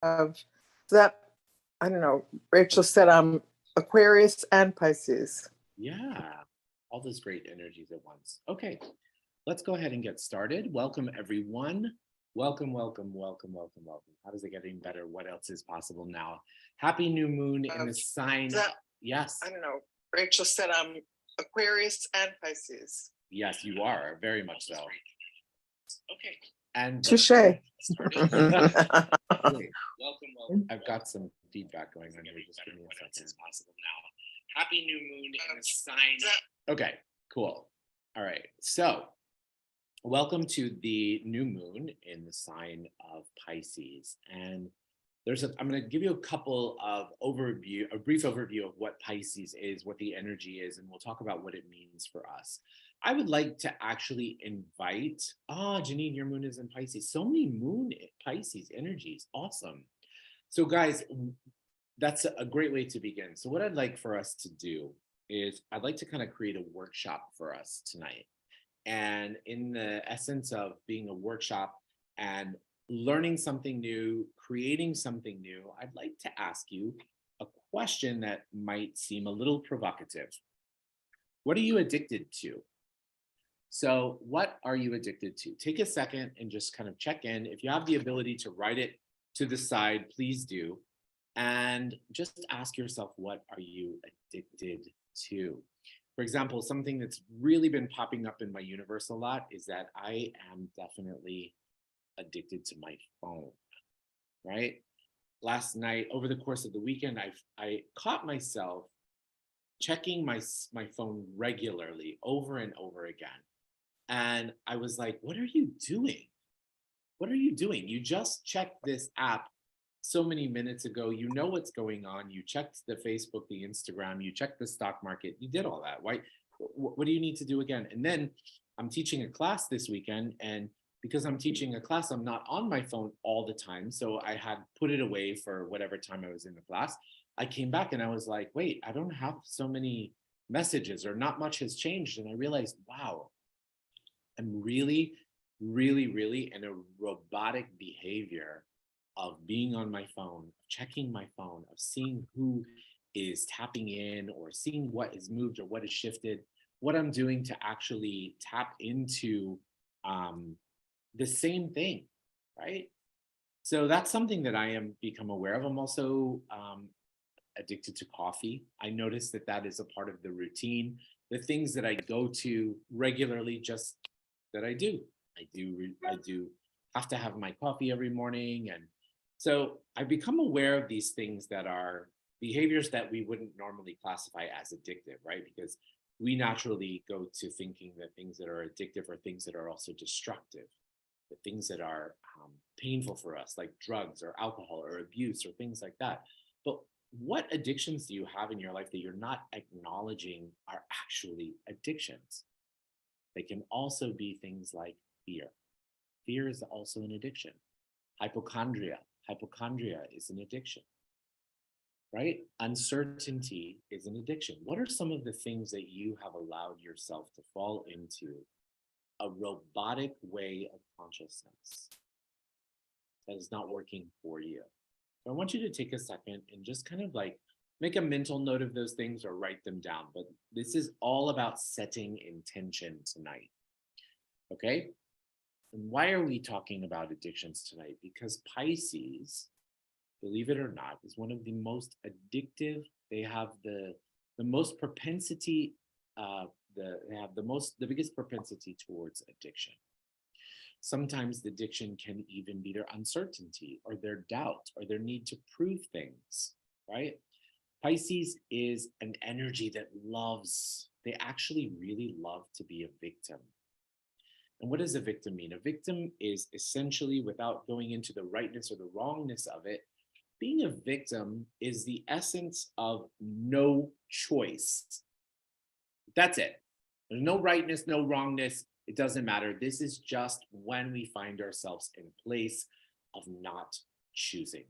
of that. I don't know. Rachel said I'm Aquarius and Pisces. Yeah, all those great energies at once. Okay, let's go ahead and get started. Welcome, everyone. Welcome, welcome, welcome, welcome, welcome. How does it get any better? What else is possible now? Happy new moon in the sign. That, Yes, I don't know. Rachel said I'm Aquarius and Pisces. yes, you are very much so. Okay, and Touche. Wait, welcome, welcome. I've got some feedback going on here. Just give me a second. Is possible now. Happy new moon in the sign. Okay, cool. All right, so welcome to the new moon in the sign of Pisces. And I'm going to give you a couple of a brief overview of what Pisces is, what the energy is, and we'll talk about what it means for us. I would like to actually invite, Janine, your moon is in Pisces. So many moon Pisces energies. Awesome. So guys, that's a great way to begin. So what I'd like for us to do is I'd like to kind of create a workshop for us tonight. And in the essence of being a workshop and learning something new, creating something new, I'd like to ask you a question that might seem a little provocative. What are you addicted to? So, what are you addicted to? Take a second and just kind of check in. If you have the ability to write it to the side, please do. And just ask yourself, what are you addicted to? For example, something that's really been popping up in my universe a lot is that I am definitely addicted to my phone, right? Last night, over the course of the weekend, I caught myself checking my phone regularly over and over again. And I was like, what are you doing? What are you doing? You just checked this app so many minutes ago. You know what's going on. You checked the Facebook, the Instagram, you checked the stock market. You did all that. Why? What do you need to do again? And then I'm teaching a class this weekend. And because I'm teaching a class, I'm not on my phone all the time. So I had put it away for whatever time I was in the class. I came back and I was like, wait, I don't have so many messages or not much has changed. And I realized, wow, I'm really, really, really in a robotic behavior of being on my phone, of checking my phone, of seeing who is tapping in or seeing what is moved or what is shifted, what I'm doing to actually tap into um, the same thing, right? So that's something that I am become aware of. I'm also addicted to coffee. I notice that that is a part of the routine, the things that I go to regularly, just that I do. I do have to have my coffee every morning, and so I've become aware of these things that are behaviors that we wouldn't normally classify as addictive, right? Because we naturally go to thinking that things that are addictive are things that are also destructive, the things that are painful for us, like drugs or alcohol or abuse or things like that. But what addictions do you have in your life that you're not acknowledging are actually addictions? They can also be things like fear. Fear is also an addiction. Hypochondria. Hypochondria is an addiction, right? Uncertainty is an addiction. What are some of the things that you have allowed yourself to fall into a robotic way of consciousness that is not working for you? So I want you to take a second and just kind of like make a mental note of those things or write them down. But this is all about setting intention tonight. Okay? And why are we talking about addictions tonight? Because Pisces, believe it or not, is one of the most addictive. They have the most propensity, they have the biggest propensity towards addiction. Sometimes the addiction can even be their uncertainty or their doubt or their need to prove things, right? Pisces is an energy that loves, they actually really love to be a victim. And what does a victim mean? A victim is essentially, without going into the rightness or the wrongness of it, being a victim is the essence of no choice. That's it. There's no rightness, no wrongness. It doesn't matter. This is just when we find ourselves in a place of not choosing.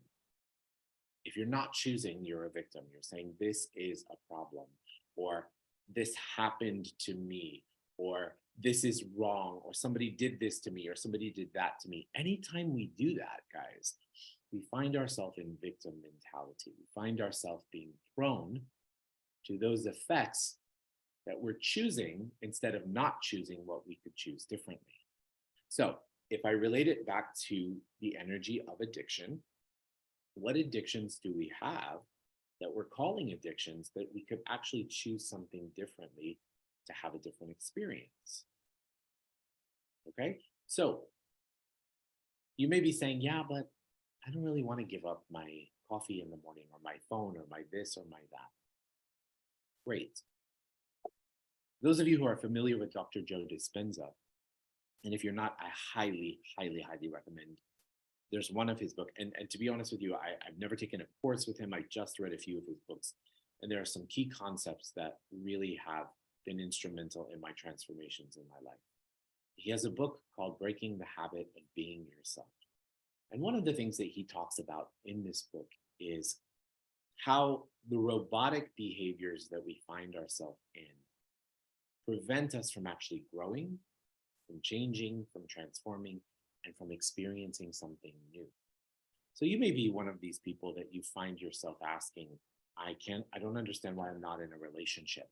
If you're not choosing, you're a victim. You're saying, this is a problem, or this happened to me, or this is wrong, or somebody did this to me, or somebody did that to me. Anytime we do that, guys, we find ourselves in victim mentality. We find ourselves being prone to those effects that we're choosing instead of not choosing what we could choose differently. So if I relate it back to the energy of addiction, what addictions do we have that we're calling addictions that we could actually choose something differently to have a different experience? Okay, so you may be saying, yeah, but I don't really want to give up my coffee in the morning or my phone or my this or my that. Great. Those of you who are familiar with Dr. Joe Dispenza, and if you're not, I highly, highly, highly recommend. There's one of his books, and to be honest with you, I've never taken a course with him. I just read a few of his books, and there are some key concepts that really have been instrumental in my transformations in my life. He has a book called Breaking the Habit of Being Yourself. And one of the things that he talks about in this book is how the robotic behaviors that we find ourselves in prevent us from actually growing, from changing, from transforming, and from experiencing something new. So you may be one of these people that you find yourself asking, I don't understand why I'm not in a relationship.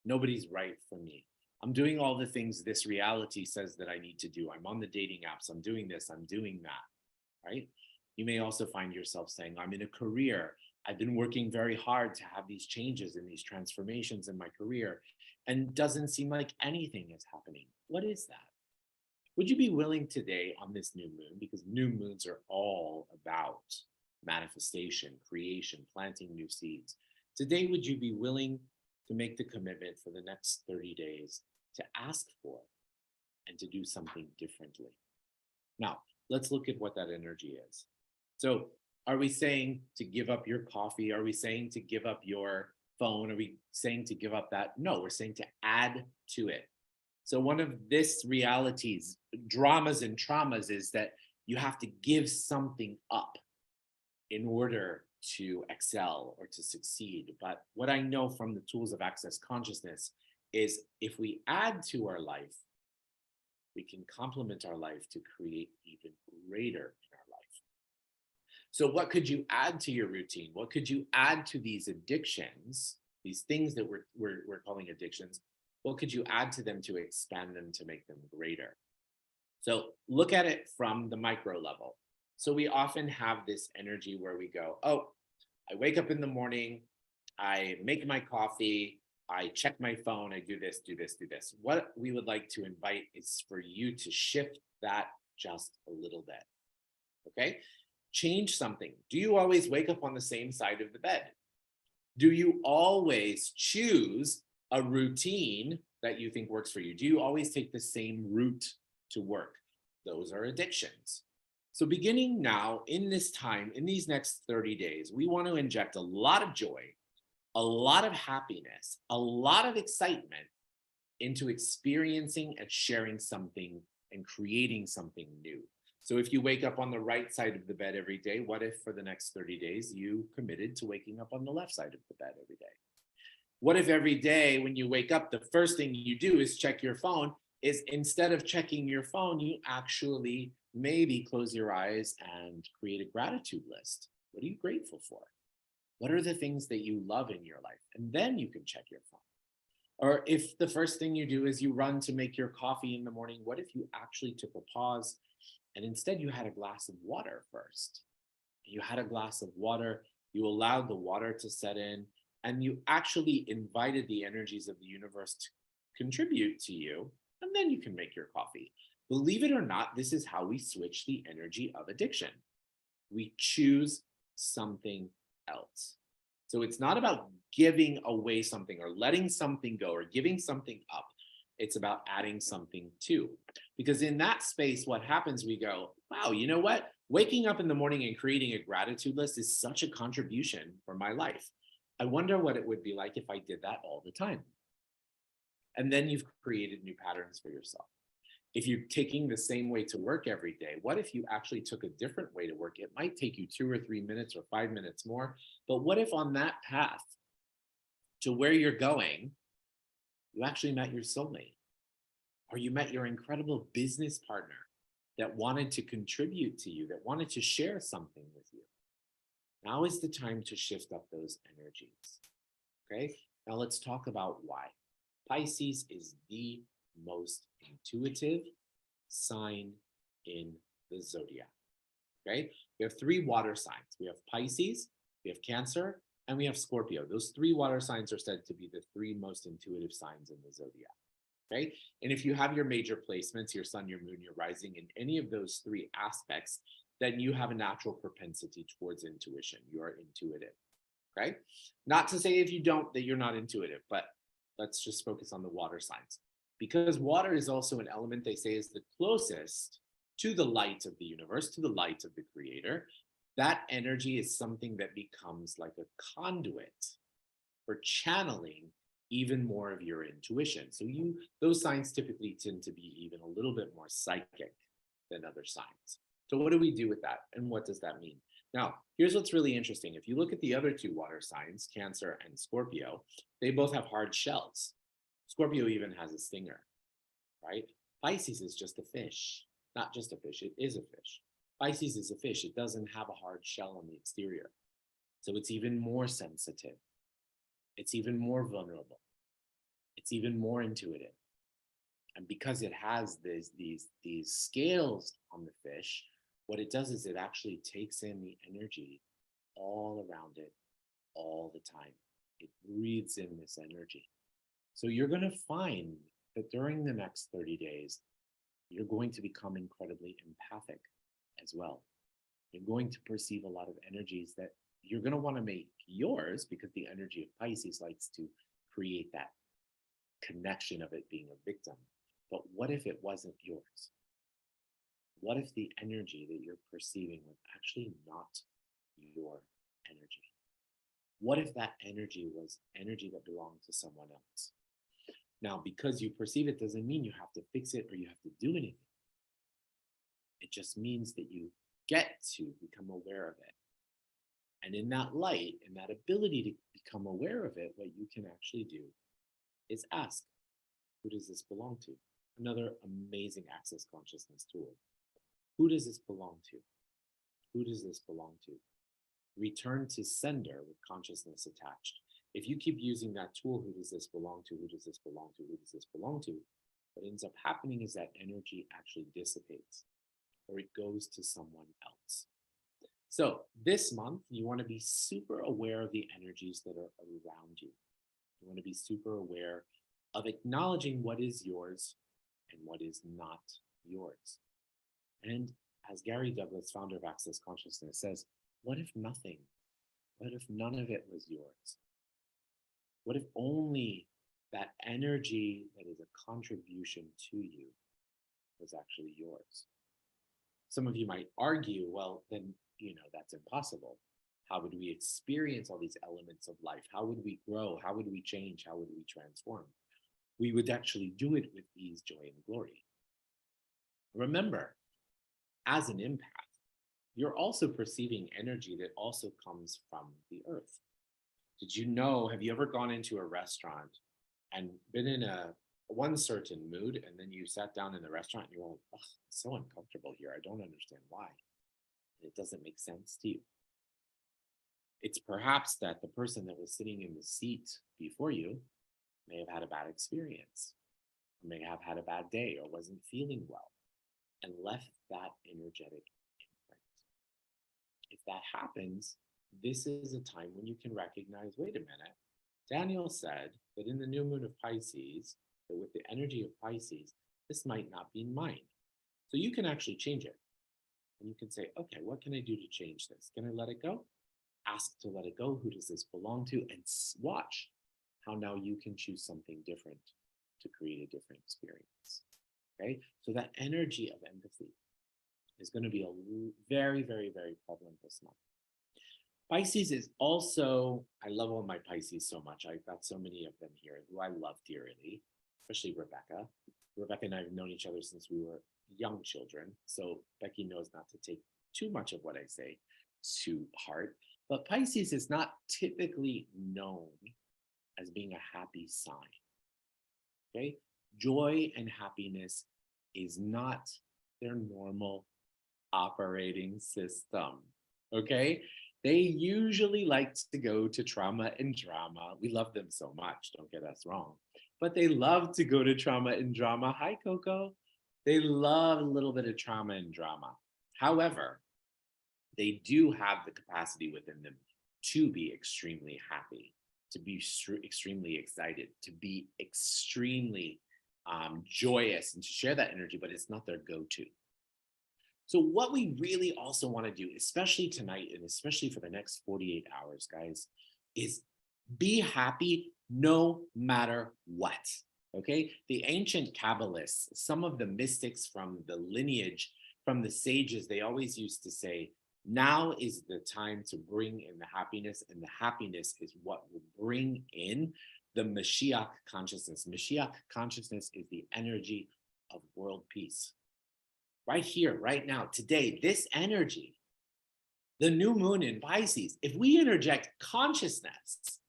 Nobody's right for me. I'm doing all the things this reality says that I need to do. I'm on the dating apps. I'm doing this. I'm doing that, right? You may also find yourself saying, I'm in a career. I've been working very hard to have these changes and these transformations in my career, and doesn't seem like anything is happening. What is that? Would you be willing today on this new moon, because new moons are all about manifestation, creation, planting new seeds. Today, would you be willing to make the commitment for the next 30 days to ask for and to do something differently? Now, let's look at what that energy is. So are we saying to give up your coffee? Are we saying to give up your phone? Are we saying to give up that? No, we're saying to add to it. So one of this reality's dramas and traumas is that you have to give something up in order to excel or to succeed. But what I know from the tools of Access Consciousness is if we add to our life, we can complement our life to create even greater in our life. So what could you add to your routine? What could you add to these addictions, these things that we're calling addictions? What could you add to them to expand them, to make them greater? So look at it from the micro level. So we often have this energy where we go, oh, I wake up in the morning, I make my coffee, I check my phone, I do this, do this, do this. What we would like to invite is for you to shift that just a little bit, okay? Change something. Do you always wake up on the same side of the bed? Do you always choose a routine that you think works for you? Do you always take the same route to work? Those are addictions. So beginning now, in this time, in these next 30 days, we want to inject a lot of joy, a lot of happiness, a lot of excitement into experiencing and sharing something and creating something new. So if you wake up on the right side of the bed every day, what if for the next 30 days you committed to waking up on the left side of the bed every day? What if every day when you wake up, the first thing you do is check your phone? Is instead of checking your phone, you actually maybe close your eyes and create a gratitude list. What are you grateful for? What are the things that you love in your life? And then you can check your phone. Or if the first thing you do is you run to make your coffee in the morning, what if you actually took a pause and instead you had a glass of water first? You had a glass of water, you allowed the water to set in, and you actually invited the energies of the universe to contribute to you, and then you can make your coffee. Believe it or not, this is how we switch the energy of addiction. We choose something else. So it's not about giving away something or letting something go or giving something up. It's about adding something to. Because in that space, what happens, we go, wow, you know what? Waking up in the morning and creating a gratitude list is such a contribution for my life. I wonder what it would be like if I did that all the time. And then you've created new patterns for yourself. If you're taking the same way to work every day, what if you actually took a different way to work? It might take you 2 or 3 minutes or 5 minutes more. But what if on that path to where you're going, you actually met your soulmate, or you met your incredible business partner, that wanted to contribute to you, that wanted to share something with you. Now is the time to shift up those energies. Okay, now let's talk about why. Pisces is the most intuitive sign in the zodiac. Okay, we have 3 water signs. We have Pisces, we have Cancer, and we have Scorpio. Those 3 water signs are said to be the 3 most intuitive signs in the zodiac. Okay, and if you have your major placements, your sun, your moon, your rising, in any of those 3 aspects, then you have a natural propensity towards intuition. You are intuitive. Okay, not to say if you don't that you're not intuitive, but let's just focus on the water signs, because water is also an element they say is the closest to the light of the universe, to the light of the creator. That energy is something that becomes like a conduit for channeling even more of your intuition. So those signs typically tend to be even a little bit more psychic than other signs. So what do we do with that? And what does that mean? Now, here's what's really interesting. If you look at the other 2 water signs, Cancer and Scorpio, they both have hard shells. Scorpio even has a stinger, right? Pisces is just a fish, not just a fish, it is a fish. Pisces is a fish, it doesn't have a hard shell on the exterior. So it's even more sensitive. It's even more vulnerable. It's even more intuitive. And because it has these scales on the fish, what it does is it actually takes in the energy all around it all the time. It breathes in this energy. So you're going to find that during the next 30 days, you're going to become incredibly empathic as well. You're going to perceive a lot of energies that you're going to want to make yours, because the energy of Pisces likes to create that connection of it being a victim. But what if it wasn't yours? What if the energy that you're perceiving was actually not your energy? What if that energy was energy that belonged to someone else? Now, because you perceive it doesn't mean you have to fix it or you have to do anything. It just means that you get to become aware of it. And in that light, in that ability to become aware of it, what you can actually do is ask, who does this belong to? Another amazing access consciousness tool. Who does this belong to? Who does this belong to? Return to sender with consciousness attached. If you keep using that tool, who does this belong to? Who does this belong to? Who does this belong to? What ends up happening is that energy actually dissipates, or it goes to someone else. So this month, you want to be super aware of the energies that are around you. You want to be super aware of acknowledging what is yours and what is not yours. And as Gary Douglas, founder of Access Consciousness, says, what if nothing? What if none of it was yours? What if only that energy that is a contribution to you was actually yours? Some of you might argue, well, then, that's impossible. How would we experience all these elements of life? How would we grow? How would we change? How would we transform? We would actually do it with ease, joy, and glory. Remember, as an empath, you're also perceiving energy that also comes from the earth. Did you know, have you ever gone into a restaurant and been in one certain mood, and then you sat down in the restaurant and you're like, oh, it's so uncomfortable here. I don't understand why. It doesn't make sense to you. It's perhaps that the person that was sitting in the seat before you may have had a bad experience, or may have had a bad day, or wasn't feeling well, and left that energetic imprint. If that happens, this is a time when you can recognize, wait a minute, Daniel said that in the new moon of Pisces, that with the energy of Pisces, this might not be mine. So you can actually change it. And you can say, okay, what can I do to change this? Can I let it go? Ask to let it go. Who does this belong to? And watch how now you can choose something different to create a different experience. Okay? So that energy of empathy is going to be a very, very, very prevalent this month. Pisces is also, I love all my Pisces so much. I've got so many of them here who I love dearly, especially Rebecca. Rebecca and I have known each other since we were young children. So Becky knows not to take too much of what I say to heart. But Pisces is not typically known as being a happy sign. Okay? Joy and happiness is not their normal operating system. Okay? They usually like to go to trauma and drama. We love them so much, don't get us wrong. But they love to go to trauma and drama. Hi, Coco. They love a little bit of trauma and drama. However, they do have the capacity within them to be extremely happy, to be extremely excited, to be extremely joyous, and to share that energy, but it's not their go to. So, what we really also want to do, especially tonight and especially for the next 48 hours, guys, is be happy no matter what. Okay. The ancient Kabbalists, some of the mystics from the lineage, from the sages, they always used to say, now is the time to bring in the happiness, and the happiness is what will bring in the Mashiach consciousness. Mashiach consciousness is the energy of world peace. Right here, right now, today, this energy, the new moon in Pisces, if we interject consciousness,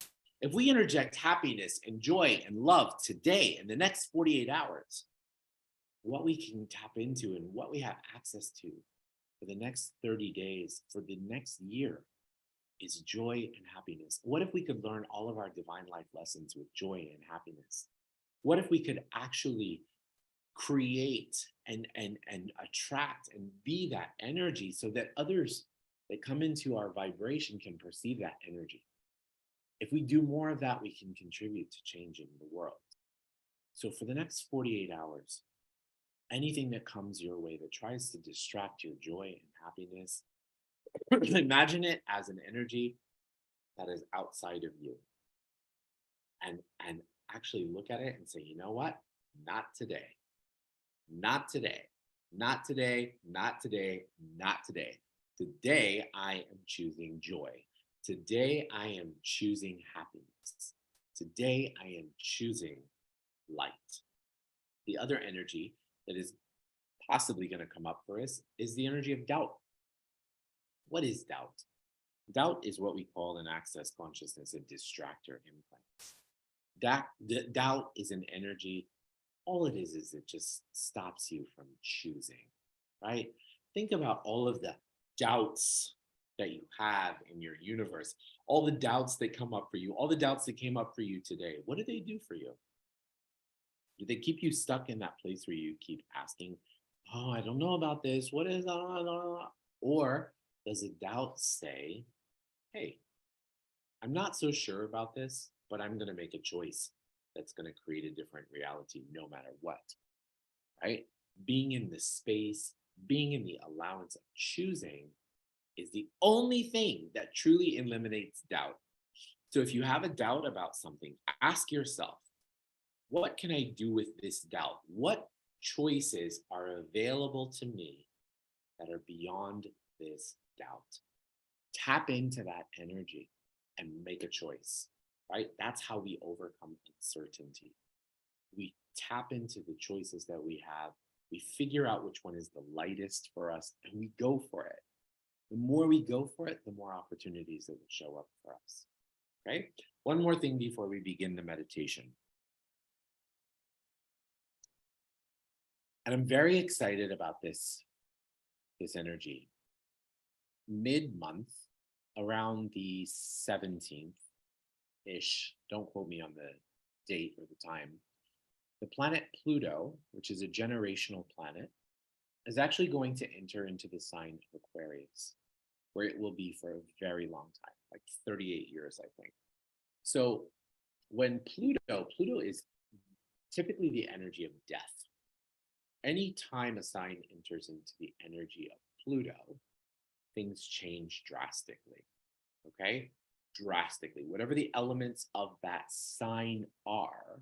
if we interject happiness and joy and love today in the next 48 hours, what we can tap into and what we have access to for the next 30 days, for the next year, is joy and happiness. What if we could learn all of our divine life lessons with joy and happiness? What if we could actually create and attract and be that energy so that others that come into our vibration can perceive that energy? If we do more of that, we can contribute to changing the world. So for the next 48 hours, anything that comes your way that tries to distract your joy and happiness, imagine it as an energy that is outside of you. And actually look at it and say, you know what? Not today. Not today. Not today. Not today. Not today. Today, I am choosing joy. Today, I am choosing happiness. Today, I am choosing light. The other energy that is possibly going to come up for us is the energy of doubt. What is doubt? Doubt is what we call in access consciousness a distractor implant. Doubt is an energy. All it is it just stops you from choosing, right? Think about all of the doubts that you have in your universe, all the doubts that come up for you, all the doubts that came up for you today. What do they do for you? Do they keep you stuck in that place where you keep asking, oh, I don't know about this. What is that? Or does a doubt say, hey, I'm not so sure about this, but I'm going to make a choice that's going to create a different reality no matter what, right? Being in the space, being in the allowance of choosing is the only thing that truly eliminates doubt. So if you have a doubt about something, ask yourself, what can I do with this doubt? What choices are available to me that are beyond this doubt? Tap into that energy and make a choice, right? That's how we overcome uncertainty. We tap into the choices that we have. We figure out which one is the lightest for us, and we go for it. The more we go for it, the more opportunities that will show up for us. Okay? One more thing before we begin the meditation. And I'm very excited about this energy. Mid-month, around the 17th-ish, don't quote me on the date or the time, the planet Pluto, which is a generational planet, is actually going to enter into the sign of Aquarius, where it will be for a very long time, like 38 years, I think. So when Pluto is typically the energy of death. Anytime a sign enters into the energy of Pluto, things change drastically, okay? Drastically. Whatever the elements of that sign are,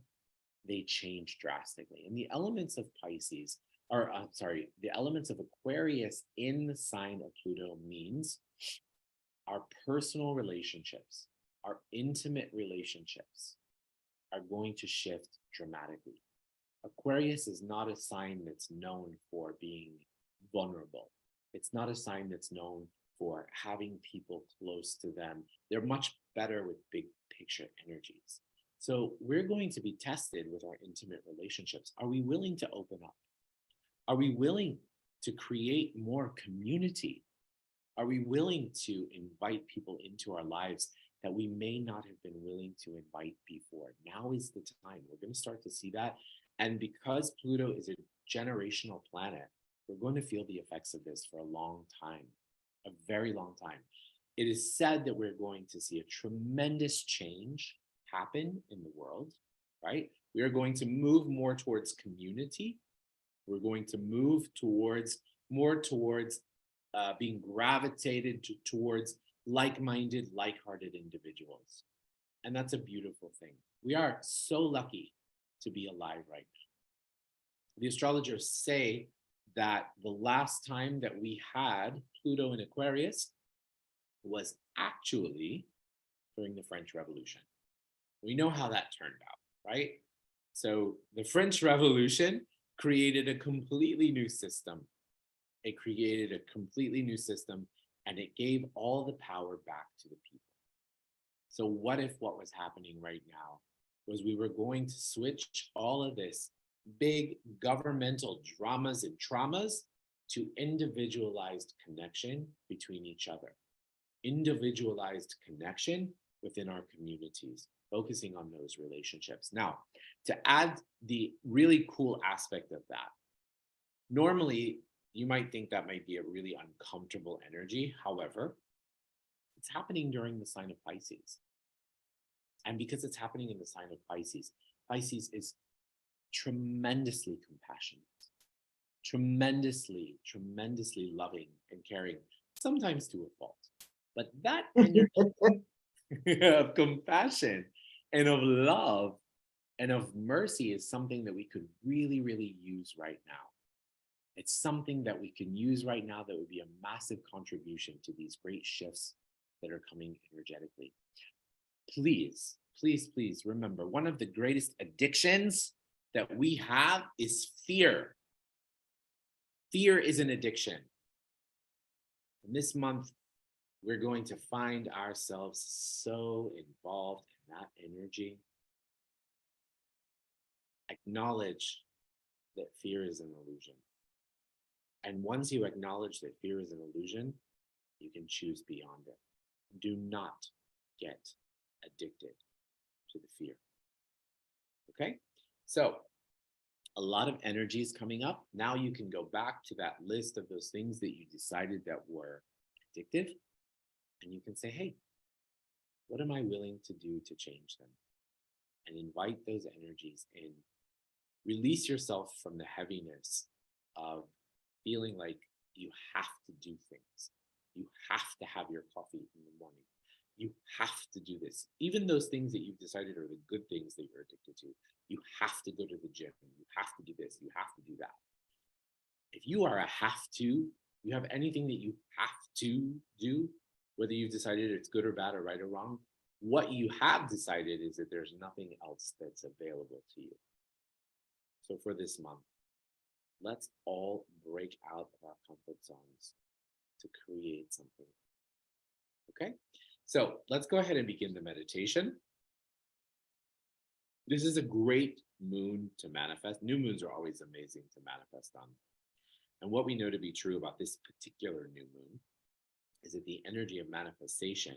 they change drastically. And the elements of Pisces, the elements of Aquarius in the sign of Pluto means our personal relationships, our intimate relationships are going to shift dramatically. Aquarius is not a sign that's known for being vulnerable. It's not a sign that's known for having people close to them. They're much better with big picture energies. So we're going to be tested with our intimate relationships. Are we willing to open up? Are we willing to create more community? Are we willing to invite people into our lives that we may not have been willing to invite before? Now is the time. We're going to start to see that. And because Pluto is a generational planet, we're going to feel the effects of this for a long time, a very long time. It is said that we're going to see a tremendous change happen in the world, right? We are going to move more towards community. We're going to move more towards being gravitated towards like-minded, like-hearted individuals. And that's a beautiful thing. We are so lucky to be alive right now. The astrologers say that the last time that we had Pluto in Aquarius was actually during the French Revolution. We know how that turned out, right? So the French Revolution created a completely new system. It created a completely new system, and it gave all the power back to the people. So what if what was happening right now was we were going to switch all of this big governmental dramas and traumas to individualized connection between each other, individualized connection within our communities, focusing on those relationships. Now, to add the really cool aspect of that, normally you might think that might be a really uncomfortable energy. However, it's happening during the sign of Pisces. And because it's happening in the sign of Pisces, Pisces is tremendously compassionate, tremendously loving and caring, sometimes to a fault. But that energy of compassion and of love and of mercy is something that we could really, really use right now. It's something that we can use right now that would be a massive contribution to these great shifts that are coming energetically. Please, please, please remember, one of the greatest addictions that we have is fear. Fear is an addiction. And this month, we're going to find ourselves so involved in that energy. Acknowledge that fear is an illusion. And once you acknowledge that fear is an illusion, you can choose beyond it. Do not get addicted to the fear. Okay? So, a lot of energy is coming up. Now you can go back to that list of those things that you decided that were addictive, and you can say, hey, what am I willing to do to change them? And invite those energies in. Release yourself from the heaviness of feeling like you have to do things. You have to have your coffee in the morning. You have to do this. Even those things that you've decided are the good things that you're addicted to. You have to go to the gym. You have to do this. You have to do that. If you are a have to, you have anything that you have to do, whether you've decided it's good or bad or right or wrong, what you have decided is that there's nothing else that's available to you. So for this month, let's all break out of our comfort zones to create something. Okay? So let's go ahead and begin the meditation. This is a great moon to manifest. New moons are always amazing to manifest on. And what we know to be true about this particular new moon is that the energy of manifestation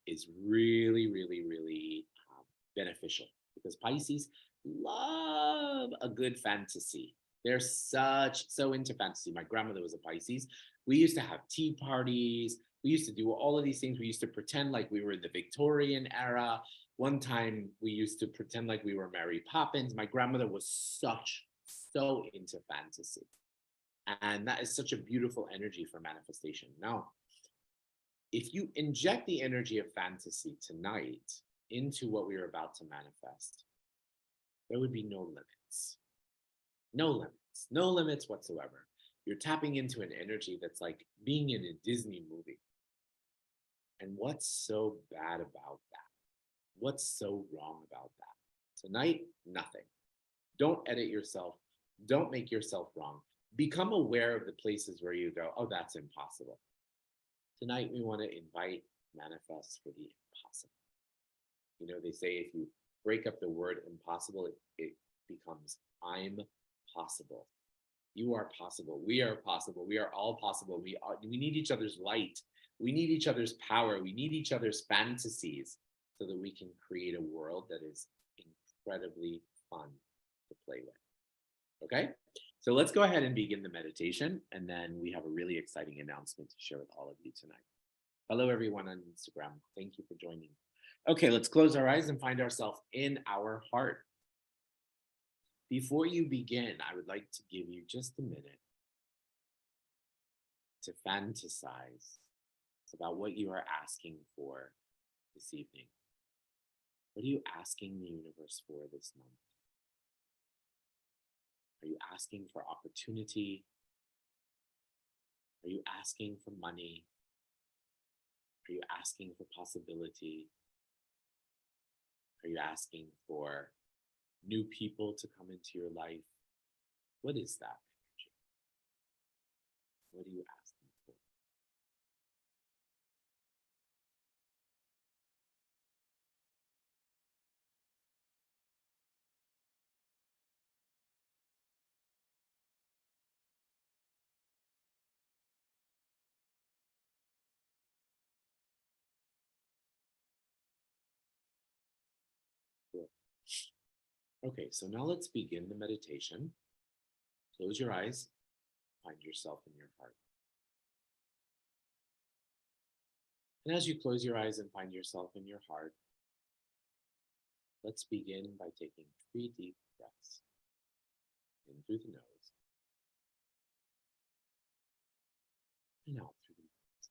is really, really, really beneficial, because Pisces love a good fantasy. They're so into fantasy. My grandmother was a Pisces. We used to have tea parties. We used to do all of these things. We used to pretend like we were the Victorian era. One time we used to pretend like we were Mary Poppins. My grandmother was so into fantasy. And that is such a beautiful energy for manifestation. Now, if you inject the energy of fantasy tonight into what we are about to manifest, there would be no limits. No limits. No limits whatsoever. You're tapping into an energy that's like being in a Disney movie. And what's so bad about that? What's so wrong about that? Tonight, nothing. Don't edit yourself. Don't make yourself wrong. Become aware of the places where you go, oh, that's impossible. Tonight, we want to invite manifest for the impossible. You know, they say if you break up the word impossible, it becomes I'm possible. You are possible. We are possible. We are all possible. We need each other's light. We need each other's power. We need each other's fantasies so that we can create a world that is incredibly fun to play with. Okay? So let's go ahead and begin the meditation. And then we have a really exciting announcement to share with all of you tonight. Hello, everyone on Instagram. Thank you for joining. Okay, let's close our eyes and find ourselves in our heart. Before you begin, I would like to give you just a minute to fantasize about what you are asking for this evening. What are you asking the universe for this month? Are you asking for opportunity? Are you asking for money? Are you asking for possibility? Are you asking for new people to come into your life? What is that energy? What are you asking for? Cool. Okay, so now let's begin the meditation. Close your eyes, find yourself in your heart. And as you close your eyes and find yourself in your heart, let's begin by taking 3 deep breaths in through the nose and out through the nose.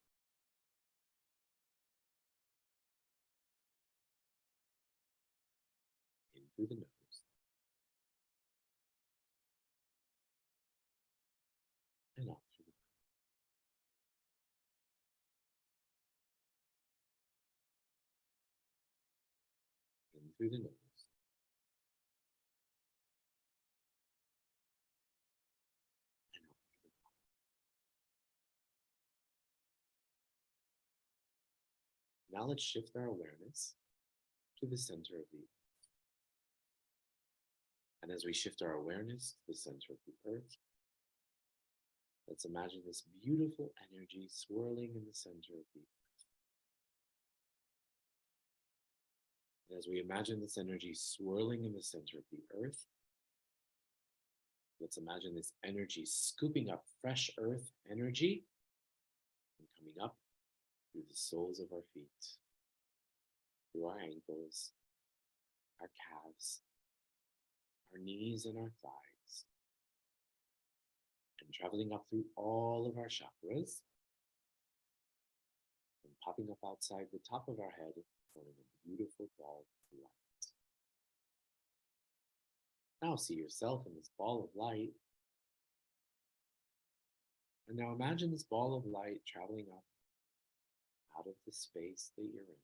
In through the nose and out through the nose. In through the nose and out through the mouth. Now let's shift our awareness to the center of the earth. And as we shift our awareness to the center of the earth, let's imagine this beautiful energy swirling in the center of the earth. And as we imagine this energy swirling in the center of the earth, let's imagine this energy scooping up fresh earth energy and coming up through the soles of our feet, through our ankles, our calves, our knees and our thighs, and traveling up through all of our chakras, and popping up outside the top of our head, forming a beautiful ball of light. Now see yourself in this ball of light. And now imagine this ball of light traveling up out of the space that you're in.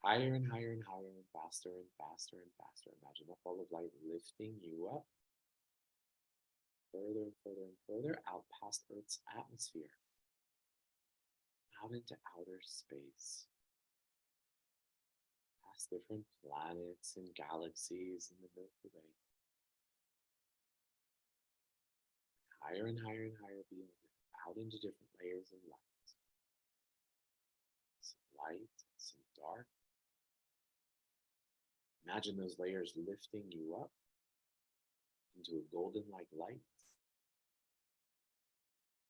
Higher and higher and higher and faster and faster and faster. Imagine that ball of light lifting you up further and further and further out past Earth's atmosphere, out into outer space, past different planets and galaxies in the Milky Way. Higher and higher and higher beyond it, out into different layers of light. Some light, some dark. Imagine those layers lifting you up into a golden-like light.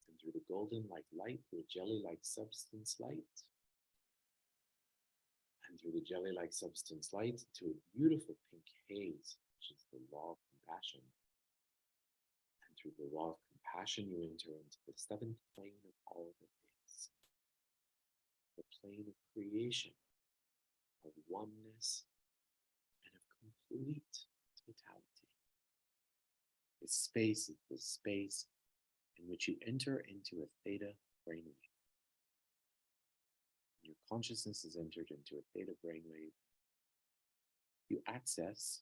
And through the golden-like light, through a jelly-like substance light. And through the jelly-like substance light, to a beautiful pink haze, which is the law of compassion. And through the law of compassion, you enter into the 7th plane of all that is. The plane of creation, of oneness, and of complete totality. This space is the space in which you enter into a theta brainwave. Your consciousness is entered into a theta brainwave. You access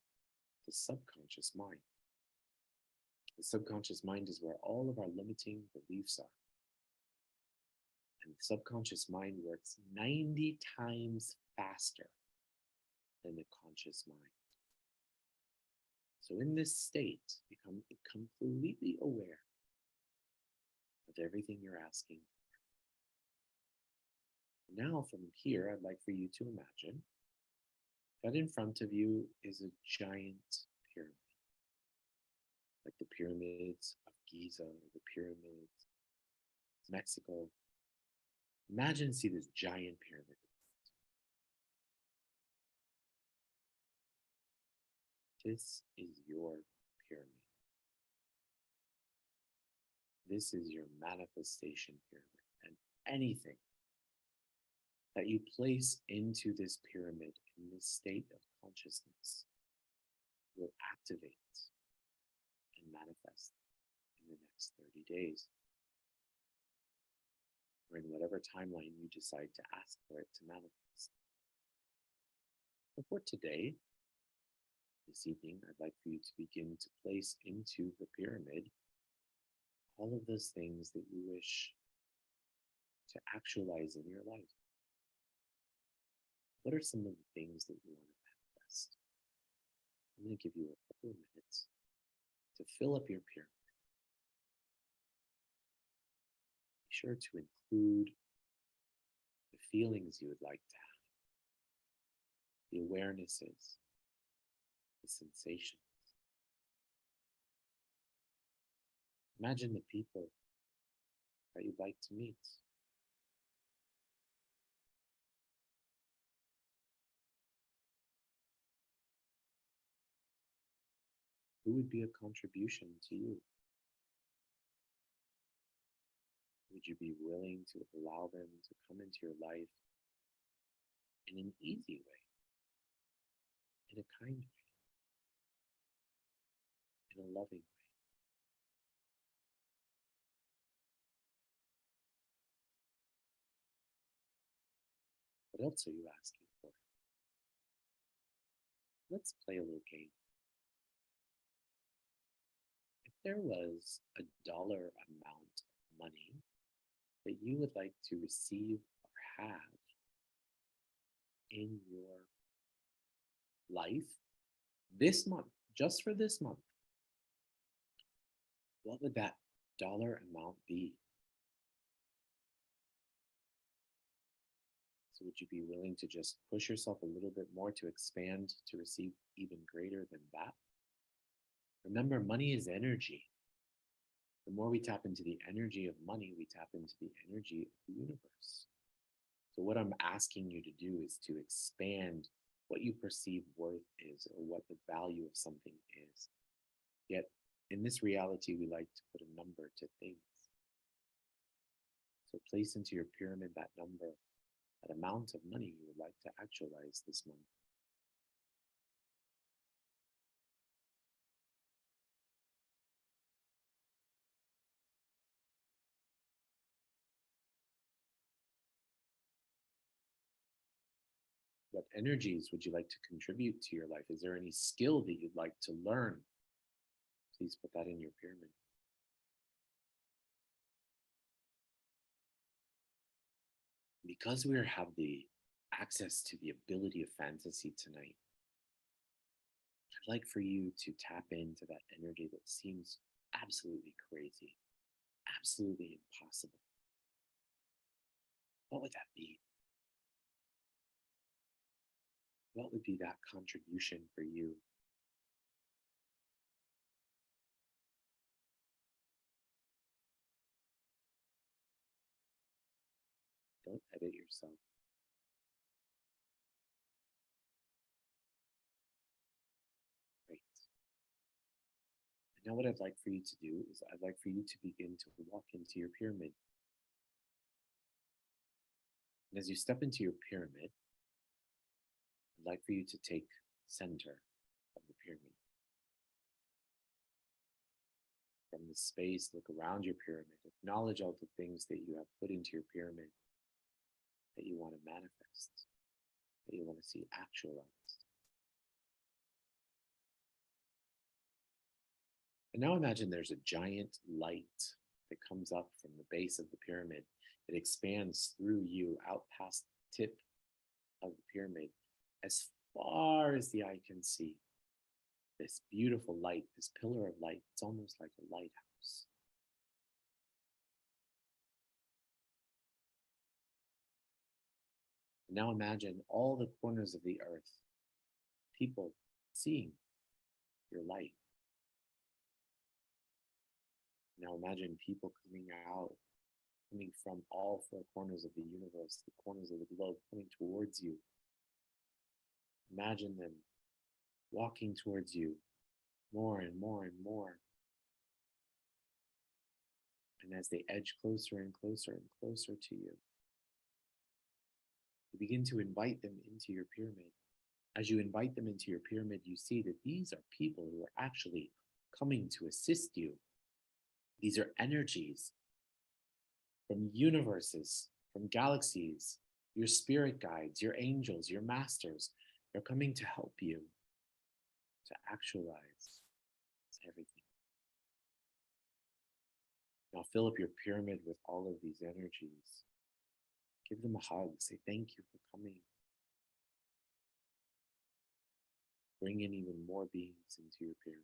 the subconscious mind. The subconscious mind is where all of our limiting beliefs are. And the subconscious mind works 90 times faster than the conscious mind. So in this state, become completely aware of everything you're asking. Now from here, I'd like for you to imagine that in front of you is a giant pyramid, like the pyramids of Giza, the pyramids of Mexico. Imagine see this giant pyramid. This is your pyramid. This is your manifestation pyramid. And anything that you place into this pyramid in this state of consciousness will activate and manifest in the next 30 days, or in whatever timeline you decide to ask for it to manifest. But for today, this evening, I'd like for you to begin to place into the pyramid all of those things that you wish to actualize in your life. What are some of the things that you want to manifest? I'm going to give you a couple of minutes to fill up your pyramid. Be sure to include the feelings you would like to have, the awarenesses, the sensations. Imagine the people that you'd like to meet. Who would be a contribution to you? Would you be willing to allow them to come into your life in an easy way, in a kind way, in a loving way? What else are you asking for? Let's play a little game. If there was a dollar amount of money that you would like to receive or have in your life this month, just for this month, what would that dollar amount be? So would you be willing to just push yourself a little bit more to expand to receive even greater than that? Remember, money is energy. The more we tap into the energy of money, we tap into the energy of the universe. So what I'm asking you to do is to expand what you perceive worth is, or what the value of something is. Yet in this reality, we like to put a number to things. So place into your pyramid that number, that amount of money you would like to actualize this month. What energies would you like to contribute to your life? Is there any skill that you'd like to learn? Please put that in your pyramid. Because we have the access to the ability of fantasy tonight, I'd like for you to tap into that energy that seems absolutely crazy, absolutely impossible. What would that be? What would be that contribution for you? Don't edit yourself. Great. And now what I'd like for you to do is I'd like for you to begin to walk into your pyramid. And as you step into your pyramid, I'd like for you to take center of the pyramid. From the space, look around your pyramid, acknowledge all the things that you have put into your pyramid that you want to manifest, that you want to see actualized. And now imagine there's a giant light that comes up from the base of the pyramid. It expands through you out past the tip of the pyramid as far as the eye can see. this beautiful light, this pillar of light. It's almost like a lighthouse. Now imagine all the corners of the earth, people seeing your light. Now imagine people coming out, coming from all four corners of the universe, the corners of the globe, coming towards you. Imagine them walking towards you more and more and more. And as they edge closer and closer and closer to you, you begin to invite them into your pyramid. As you invite them into your pyramid, you see that these are people who are actually coming to assist you. These are energies from universes, from galaxies, your spirit guides, your angels, your masters. They're coming to help you to actualize everything. Now fill up your pyramid with all of these energies. Give them a hug. Say thank you for coming. Bring in even more beings into your pyramid.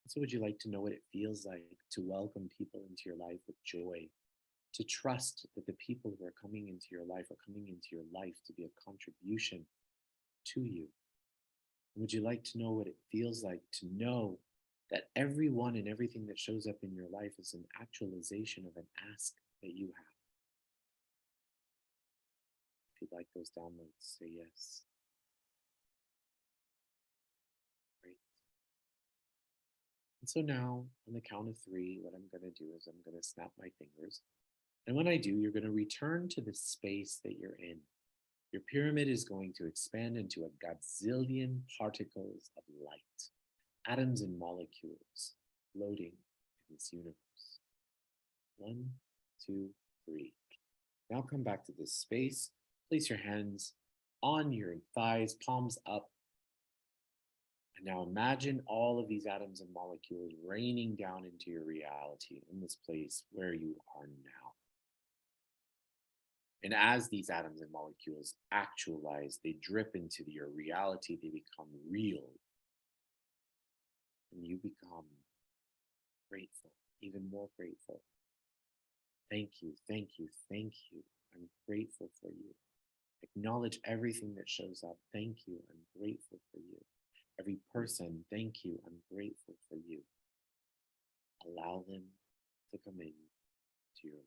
So would you like to know what it feels like to welcome people into your life with joy, to trust that the people who are coming into your life are coming into your life to be a contribution to you? And would you like to know what it feels like to know that everyone and everything that shows up in your life is an actualization of an ask that you have? If you'd like those downloads, say yes. Great. And so now, on the count of 3, what I'm going to do is I'm going to snap my fingers. And when I do, you're going to return to the space that you're in. Your pyramid is going to expand into a gazillion particles of light, atoms and molecules floating in this universe. 1, 2, 3. Now come back to this space. Place your hands on your thighs, palms up. And now imagine all of these atoms and molecules raining down into your reality in this place where you are now. And as these atoms and molecules actualize, they drip into your reality, they become real. And you become grateful, even more grateful. Thank you, thank you, thank you. I'm grateful for you. Acknowledge everything that shows up. Thank you, I'm grateful for you. Every person, thank you, I'm grateful for you. Allow them to come in to your life.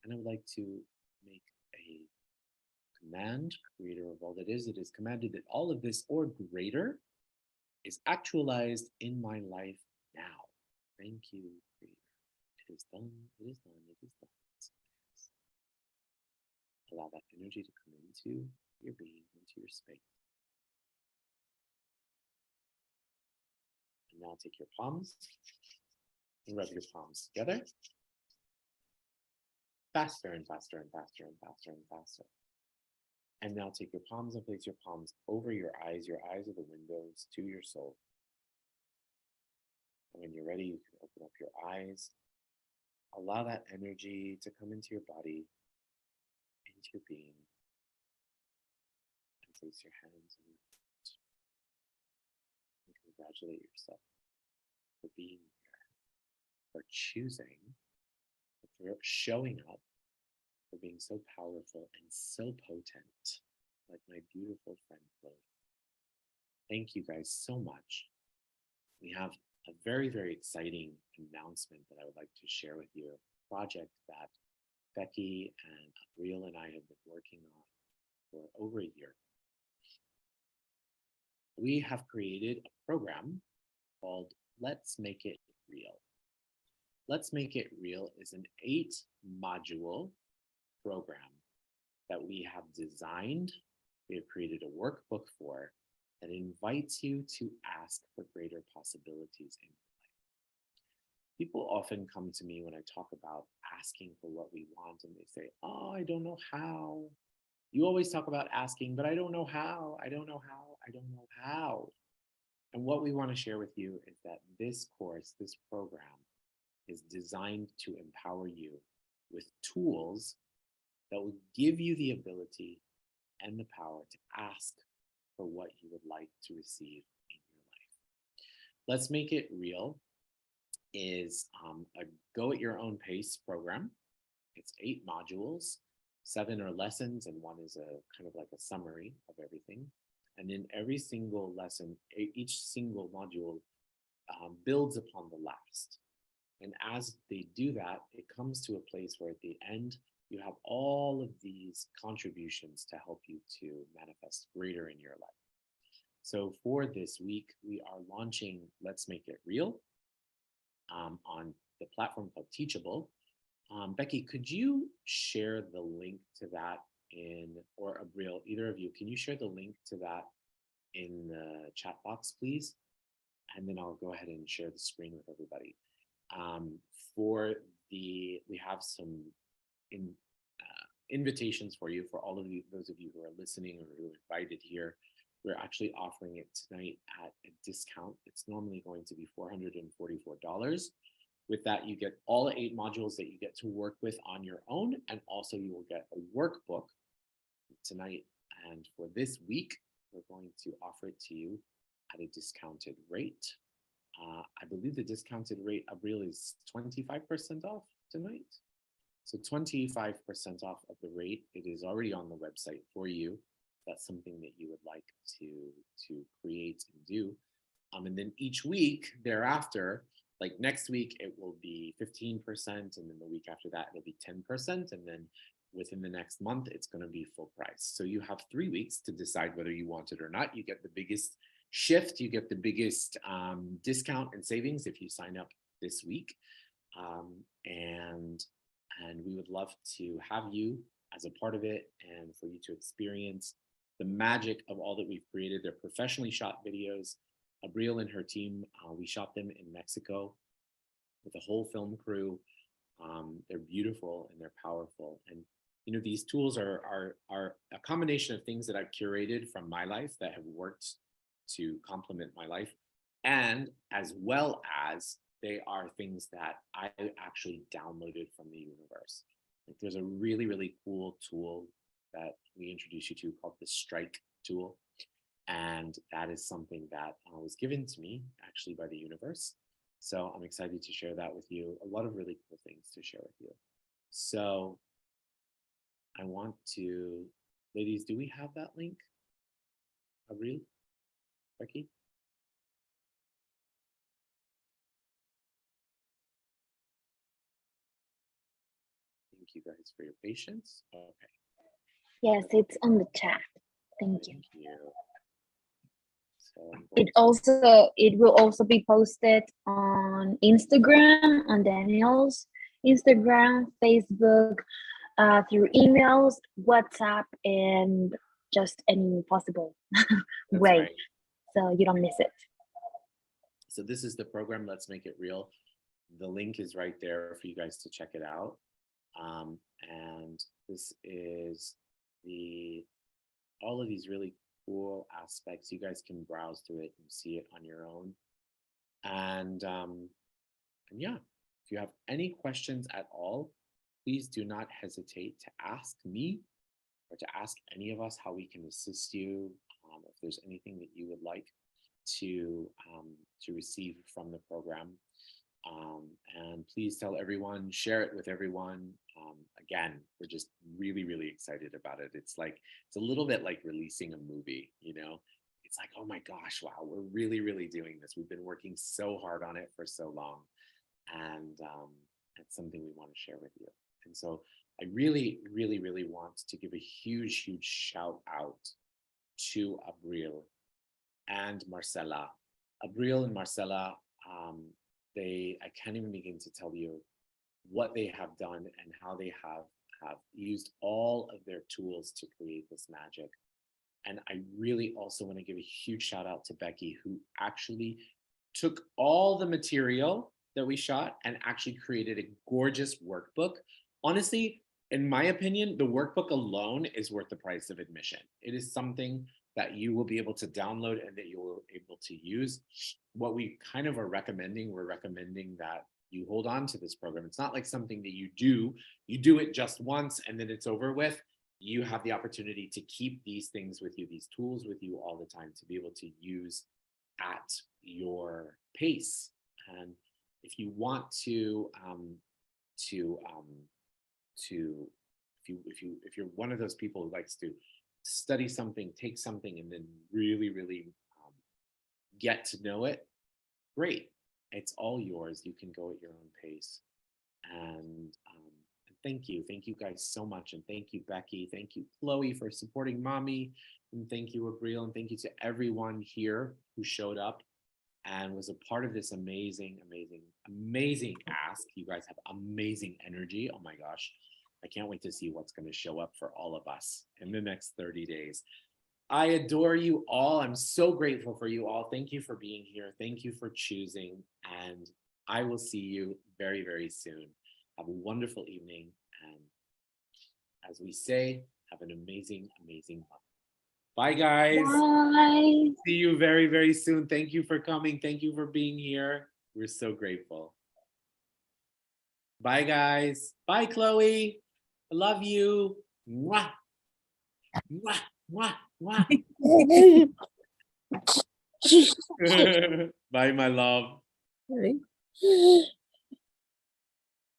And I would like to make a command, creator of all that is. It is commanded that all of this or greater is actualized in my life now. Thank you, creator. It is done, it is done, it is done. Allow that energy to come into your being, into your space. And now take your palms and rub your palms together. Faster and faster and faster and faster and faster. And now take your palms and place your palms over your eyes. Your eyes are the windows to your soul. And when you're ready, you can open up your eyes. Allow that energy to come into your body, into your being. And place your hands on your heart. And congratulate yourself for being here, for choosing, for showing up, for being so powerful and so potent, like my beautiful friend Chloe. Thank you guys so much. We have a very, very exciting announcement that I would like to share with you, a project that Becky and Abriel and I have been working on for over a year. We have created a program called Let's Make It Real. Let's Make It Real is an 8-module program that we have designed, we have created a workbook for, that invites you to ask for greater possibilities in your life. People often come to me when I talk about asking for what we want, and they say, oh, I don't know how. You always talk about asking, but I don't know how. I don't know how. I don't know how. And what we want to share with you is that this course, this program, is designed to empower you with tools that will give you the ability and the power to ask for what you would like to receive in your life. Let's Make It Real is a go at your own pace program. It's 8 modules, 7 are lessons, and 1 is a kind of like a summary of everything. And in every single lesson, each single module builds upon the last. And as they do that, it comes to a place where at the end, you have all of these contributions to help you to manifest greater in your life. So for this week, we are launching Let's Make It Real on the platform called Teachable. Becky, could you share the link to that or Abril, either of you, can you share the link to that in the chat box, please? And then I'll go ahead and share the screen with everybody. We have some invitations for you, for all of you, those of you who are listening or who are invited here. We're actually offering it tonight at a discount. It's normally going to be $444. With that, you get all the 8 modules that you get to work with on your own, and also you will get a workbook tonight. And for this week, we're going to offer it to you at a discounted rate. I believe the discounted rate, Abril, is 25% off tonight. So 25% off of the rate. It is already on the website for you. That's something that you would like to create and do. And then each week thereafter, like next week, it will be 15%, and then the week after that, it'll be 10%, and then within the next month, it's going to be full price. So you have 3 weeks to decide whether you want it or not. You get the biggest shift, you get the biggest discount and savings if you sign up this week. And we would love to have you as a part of it, and for you to experience the magic of all that we've created. They're professionally shot videos. Abril and her team, we shot them in Mexico with a whole film crew. They're beautiful and they're powerful. And you know, these tools are a combination of things that I've curated from my life that have worked to complement my life, and as well as they are things that I actually downloaded from the universe. Like, there's a really, really cool tool that we introduce you to called the Strike tool. And that is something that was given to me actually by the universe. So I'm excited to share that with you. A lot of really cool things to share with you. So I want to, ladies, do we have that link? Abril? Becky? Thank you guys for your patience. Okay. Yes, it's on the chat. Thank you. Thank you. So It will also be posted on Instagram, on Daniel's Instagram, Facebook, through emails, WhatsApp, and just any possible way, right. so you don't miss it. So this is the program, Let's Make It Real. The link is right there for you guys to check it out. And this is all of these really cool aspects. You guys can browse through it and see it on your own. And yeah, if you have any questions at all, please do not hesitate to ask me or to ask any of us how we can assist you. If there's anything that you would like to receive from the program. And please tell everyone, share it with everyone. Again, we're just really, really excited about it. It's a little bit like releasing a movie, you know? It's like, oh my gosh, wow, we're really, really doing this. We've been working so hard on it for so long. And it's something we want to share with you. And so I really, really, really want to give a huge, huge shout out to Abril and Marcela. Abril and Marcela, I can't even begin to tell you what they have done and how they have used all of their tools to create this magic. And I really also want to give a huge shout out to Becky, who actually took all the material that we shot and actually created a gorgeous workbook. Honestly, in my opinion, the workbook alone is worth the price of admission. It is something that you will be able to download and that you will be able to use. What we kind of are recommending, we're recommending that you hold on to this program. It's not like something that you do it just once and then it's over with. you have the opportunity to keep these things with you, these tools with you all the time, to be able to use at your pace. And if you want to if you're one of those people who likes to study something, take something, and then really get to know it, great. It's all yours. You can go at your own pace. And thank you guys so much. And thank you, Becky. Thank you, Chloe, for supporting mommy. And thank you, Abril. And thank you to everyone here who showed up and was a part of this amazing ask. You guys have amazing energy. Oh my gosh. I can't wait to see what's going to show up for all of us in the next 30 days. I adore you all. I'm so grateful for you all. Thank you for being here. Thank you for choosing. And I will see you very, very soon. Have a wonderful evening. And as we say, have an amazing month. Bye, guys. Bye. See you very, very soon. Thank you for coming. Thank you for being here. We're so grateful. Bye, guys. Bye, Chloe. I love you. Mwah. Mwah, mwah, mwah. Bye, my love. Right.